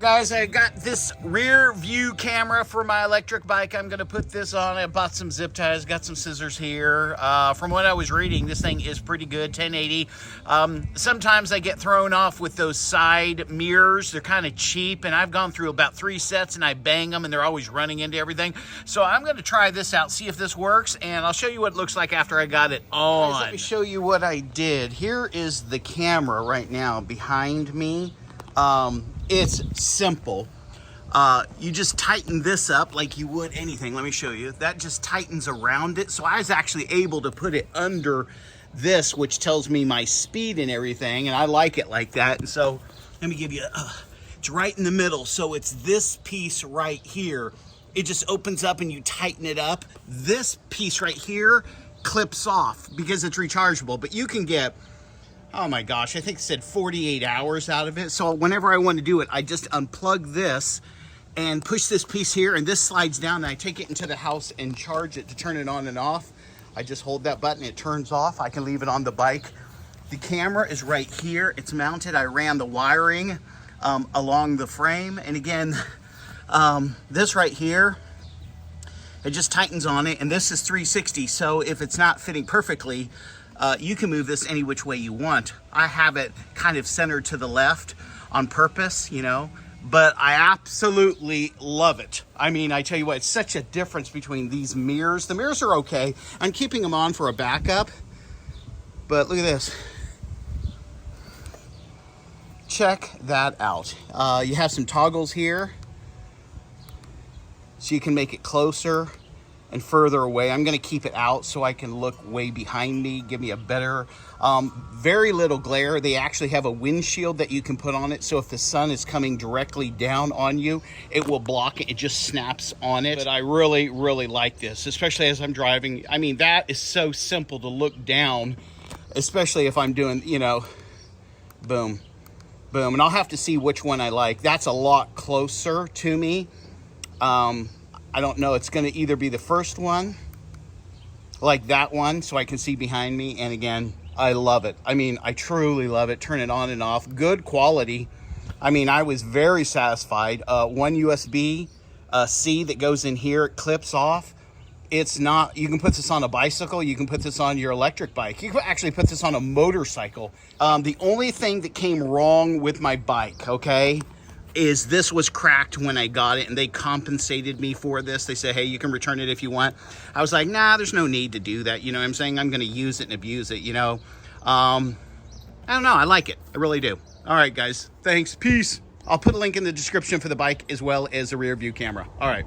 Guys, I got this rear view camera for my electric bike. I'm gonna put this on. I bought some zip ties, got some scissors here. From what I was reading, this thing is pretty good, 1080. Sometimes I get thrown off with those side mirrors. They're kind of cheap, and I've gone through about 3 sets and I bang them and they're always running into everything. So I'm gonna try this out, see if this works, and I'll show you what it looks like after I got it on. Guys, let me show you what I did. Here is the camera right now behind me. It's simple. You just tighten this up like you would anything. Let me show you. That just tightens around it. So I was actually able to put it under this, which tells me my speed and everything, and I like it like that. And so let me give you, it's right in the middle. So it's this piece right here. It just opens up and you tighten it up. This piece right here clips off because it's rechargeable, but you can get, oh my gosh, I think it said 48 hours out of it. So whenever I want to do it, I just unplug this and push this piece here, and this slides down, and I take it into the house and charge it to turn it on and off. I just hold that button, it turns off. I can leave it on the bike. The camera is right here. It's mounted. I ran the wiring along the frame. And again, this right here, it just tightens on it, and this is 360. So if it's not fitting perfectly, you can move this any which way you want. I have it kind of centered to the left on purpose, you know, but I absolutely love it. I mean, I tell you what, it's such a difference between these mirrors. The mirrors are okay. I'm keeping them on for a backup, but look at this. Check that out. You have some toggles here, so you can make it closer and further away. I'm gonna keep it out so I can look way behind me, give me a better, very little glare. They actually have a windshield that you can put on it, so if the sun is coming directly down on you, it will block it. It just snaps on it. But I really, really like this, especially as I'm driving. I mean, that is so simple to look down, especially if I'm doing, you know, boom, boom. And I'll have to see which one I like. That's a lot closer to me. I don't know, it's gonna either be the first one, like that one, so I can see behind me, and again, I love it. I mean, I truly love it. Turn it on and off, good quality. I mean, I was very satisfied. One USB-C that goes in here, it clips off. It's not, you can put this on a bicycle, you can put this on your electric bike, you can actually put this on a motorcycle. The only thing that came wrong with my bike, okay, is this was cracked when I got it, and they compensated me for this. They said, hey, you can return it if you want. I was like, nah, there's no need to do that. You know what I'm saying? I'm going to use it and abuse it, you know. I don't know. I like it. I really do. All right, guys. Thanks. Peace. I'll put a link in the description for the bike as well as the rear view camera. All right.